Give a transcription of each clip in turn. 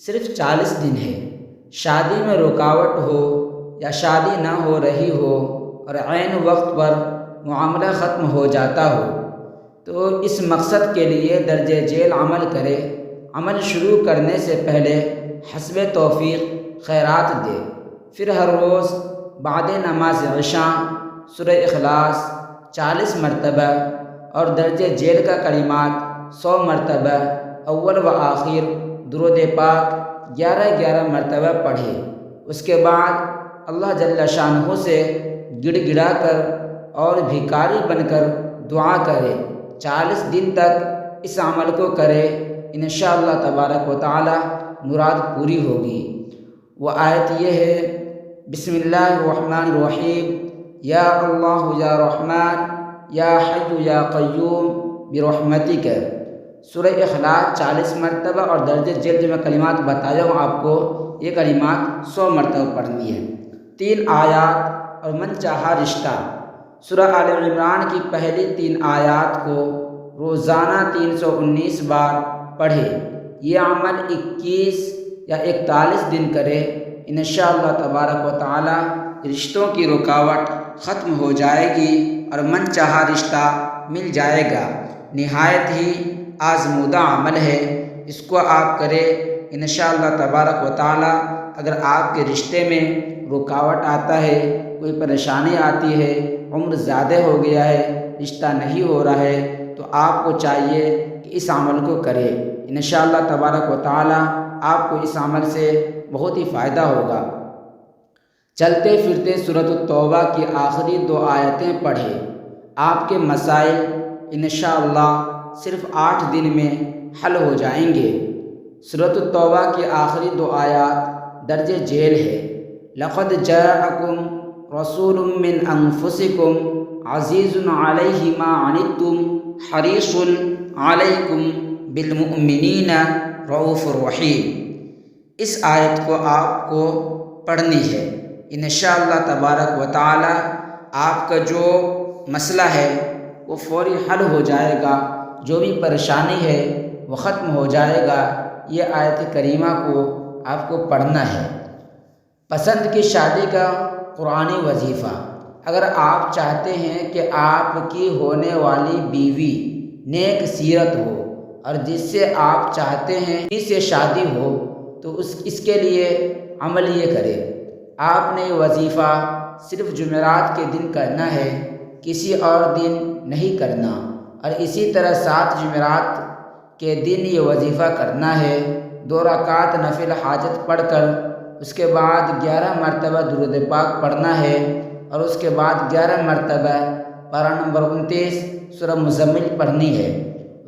صرف 40 دن ہے۔ شادی میں رکاوٹ ہو یا شادی نہ ہو رہی ہو اور عین وقت پر معاملہ ختم ہو جاتا ہو تو اس مقصد کے لیے درجہ ذیل عمل کرے۔ عمل شروع کرنے سے پہلے حسب توفیق خیرات دے، پھر ہر روز بعد نماز عشاء سورہ اخلاص 40 مرتبہ اور درجہ ذیل کا کلمات 100 مرتبہ، اول و آخر درود پاک 11 مرتبہ پڑھے۔ اس کے بعد اللہ جل شانہ سے گڑ گڑا کر اور بھکاری بن کر دعا کرے۔ 40 دن تک اس عمل کو کرے، انشاءاللہ تبارک و تعالی مراد پوری ہوگی۔ وہ آیت یہ ہے، بسم اللہ الرحمن الرحیم، یا اللہ یا رحمان یا حی یا قیوم برحمتک۔ سورہ اخلاص 40 مرتبہ اور درجہ ذیل جو میں کلمات بتایا ہوں آپ کو، یہ کلمات 100 مرتبہ پڑھنی ہے۔ 3 آیات اور من چاہا رشتہ۔ سورہ آل عمران کی پہلی 3 آیات کو روزانہ 319 بار پڑھے۔ یہ عمل 21 یا 41 دن کرے، انشاءاللہ تبارک و تعالی رشتوں کی رکاوٹ ختم ہو جائے گی اور من چاہا رشتہ مل جائے گا۔ نہایت ہی آزمودہ عمل ہے، اس کو آپ کرے، انشاءاللہ تبارک و تعالی اگر آپ کے رشتے میں رکاوٹ آتا ہے، کوئی پریشانی آتی ہے، عمر زیادہ ہو گیا ہے، رشتہ نہیں ہو رہا ہے، تو آپ کو چاہیے کہ اس عمل کو کرے۔ انشاءاللہ تبارک و تعالی آپ کو اس عمل سے بہت ہی فائدہ ہوگا۔ چلتے پھرتے سورۃ التوبہ کی آخری 2 آیتیں پڑھے، آپ کے مسائل انشاءاللہ صرف 8 دن میں حل ہو جائیں گے۔ سورۃ التوبہ کی آخری 2 آیات درجہ ذیل ہے۔ لقد جاءکم رسول من انفسکم عزیز علیہ ما عنتم حریص علیکم بالمؤمنین رؤوف رحیم۔ اس آیت کو آپ کو پڑھنی ہے، انشاءاللہ تبارک و تعالی آپ کا جو مسئلہ ہے وہ فوری حل ہو جائے گا، جو بھی پریشانی ہے وہ ختم ہو جائے گا۔ یہ آیت کریمہ کو آپ کو پڑھنا ہے۔ پسند کی شادی کا قرآنی وظیفہ۔ اگر آپ چاہتے ہیں کہ آپ کی ہونے والی بیوی نیک سیرت ہو اور جس سے آپ چاہتے ہیں اس سے شادی ہو تو اس کے لیے عمل یہ کرے، آپ نے یہ وظیفہ صرف جمعرات کے دن کرنا ہے، کسی اور دن نہیں کرنا، اور اسی طرح 7 جمعرات کے دن یہ وظیفہ کرنا ہے۔ 2 رکعت نفل حاجت پڑھ کر اس کے بعد 11 مرتبہ درود پاک پڑھنا ہے، اور اس کے بعد 11 مرتبہ پارہ نمبر 29 سورہ مزمل پڑھنی ہے۔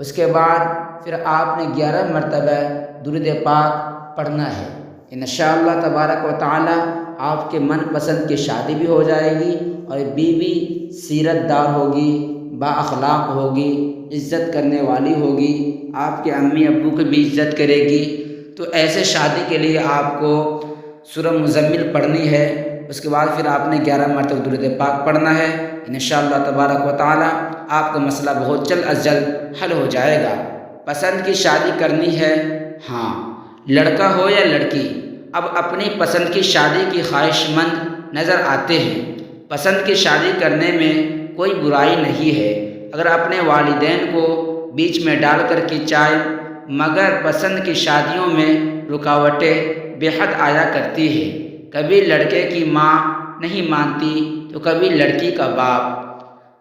اس کے بعد پھر آپ نے 11 مرتبہ درود پاک پڑھنا ہے۔ انشاءاللہ تبارک و تعالی آپ کے من پسند کی شادی بھی ہو جائے گی اور بیوی سیرت دار ہوگی، با اخلاق ہوگی، عزت کرنے والی ہوگی، آپ کے امی ابو کی بھی عزت کرے گی۔ تو ایسے شادی کے لیے آپ کو سورہ مزمل پڑھنی ہے، اس کے بعد پھر آپ نے 11 مرتبہ درود پاک پڑھنا ہے۔ انشاءاللہ تبارک و تعالی آپ کا مسئلہ بہت جلد از جلد حل ہو جائے گا۔ پسند کی شادی کرنی ہے، ہاں، لڑکا ہو یا لڑکی، اب اپنی پسند کی شادی کی خواہش مند نظر آتے ہیں۔ پسند کی شادی کرنے میں کوئی برائی نہیں ہے اگر اپنے والدین کو بیچ میں ڈال کر کی جائے، مگر پسند کی شادیوں میں رکاوٹیں بے حد آیا کرتی ہے۔ کبھی لڑکے کی ماں نہیں مانتی تو کبھی لڑکی کا باپ،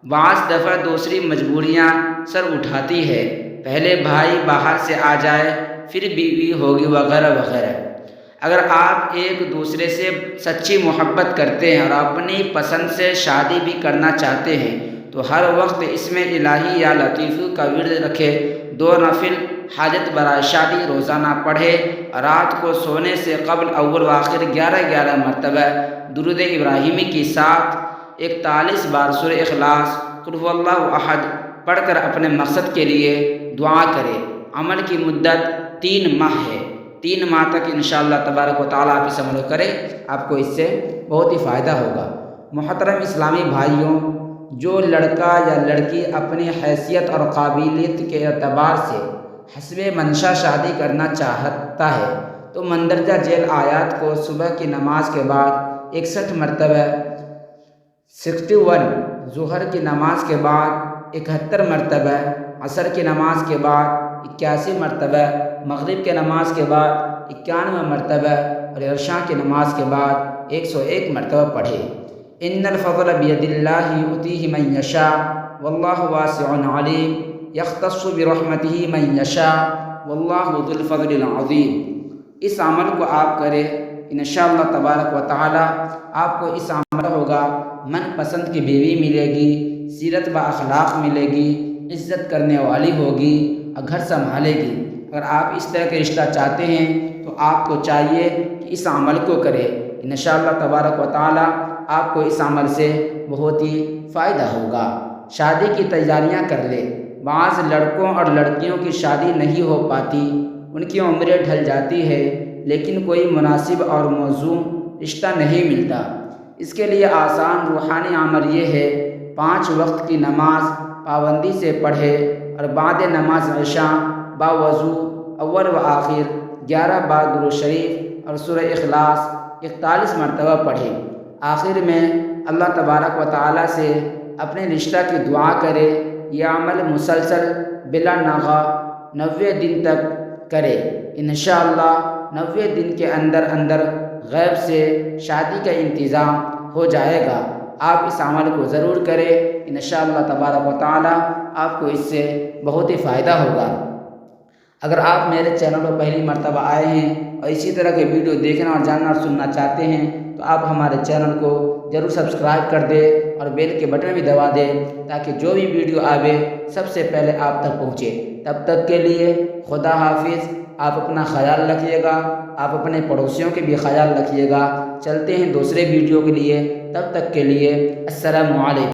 بعض دفعہ دوسری مجبوریاں سر اٹھاتی ہے، پہلے بھائی باہر سے آ جائے پھر بیوی ہوگی وغیرہ وغیرہ۔ اگر آپ ایک دوسرے سے سچی محبت کرتے ہیں اور اپنی پسند سے شادی بھی کرنا چاہتے ہیں تو ہر وقت اس میں الہی یا لطیف کا ورد رکھے، 2 نفل حاجت برائے شادی روزانہ پڑھے، رات کو سونے سے قبل اول و آخر 11 مرتبہ درود ابراہیمی کے ساتھ 41 بار سورہ اخلاص قل هو اللہ احد پڑھ کر اپنے مقصد کے لیے دعا کرے۔ عمل کی مدت 3 ماہ ہے، 3 ماہ تک انشاءاللہ تبارک و تعالیٰ آپ اس عمل کو کرے، آپ کو اس سے بہت ہی فائدہ ہوگا۔ محترم اسلامی بھائیوں، جو لڑکا یا لڑکی اپنی حیثیت اور قابلیت کے اعتبار سے حسب منشا شادی کرنا چاہتا ہے تو مندرجہ ذیل آیات کو صبح کی نماز کے بعد 61 مرتبہ، 61 ظہر کی نماز کے بعد 71 مرتبہ، عصر کی نماز کے بعد 81 مرتبہ، مغرب کی نماز کے بعد 91 مرتبہ اور عشاء کی نماز کے بعد 101 مرتبہ پڑھے۔ ان الفضل بید اللہ یؤتیہ من یشاء واللہ واسع علیم یختص برحمتہ من یشاء واللہ ذو الفضل العظیم۔ اس عمل کو آپ کریں، انشاءاللہ تبارک و تعالی آپ کو اس عمل ہوگا من پسند کی بیوی ملے گی، سیرت با اخلاق ملے گی، عزت کرنے والی ہوگی اور گھر سنبھالے گی۔ اگر آپ اس طرح کے رشتہ چاہتے ہیں تو آپ کو چاہیے کہ اس عمل کو کریں، انشاءاللہ تبارک و تعالی آپ کو اس عمل سے بہت ہی فائدہ ہوگا۔ شادی کی تیاریاں کر لیں۔ بعض لڑکوں اور لڑکیوں کی شادی نہیں ہو پاتی، ان کی عمریں ڈھل جاتی ہے، لیکن کوئی مناسب اور موزوں رشتہ نہیں ملتا۔ اس کے لیے آسان روحانی عمل یہ ہے، 5 وقت کی نماز پابندی سے پڑھے اور بعد نماز عشاء باوضو اول و آخر 11 بار درود شریف اور سورہ اخلاص 41 مرتبہ پڑھے۔ آخر میں اللہ تبارک و تعالی سے اپنے رشتہ کی دعا کرے۔ یہ عمل مسلسل بلا ناغہ 90 دن تک کرے، انشاءاللہ 90 دن کے اندر غیب سے شادی کا انتظام ہو جائے گا۔ آپ اس عمل کو ضرور کریں، انشاءاللہ تبارک و تعالی آپ کو اس سے بہت ہی فائدہ ہوگا۔ اگر آپ میرے چینل پر پہلی مرتبہ آئے ہیں اور اسی طرح کے ویڈیو دیکھنا اور جاننا اور سننا چاہتے ہیں تو آپ ہمارے چینل کو ضرور سبسکرائب کر دیں اور بیل کے بٹن بھی دبا دیں تاکہ جو بھی ویڈیو آوے سب سے پہلے آپ تک پہنچے۔ تب تک کے لیے خدا حافظ۔ آپ اپنا خیال رکھیے گا، آپ اپنے پڑوسیوں کے بھی خیال رکھیے گا۔ چلتے ہیں دوسرے ویڈیو کے لیے، تب تک کے لیے السلام علیکم۔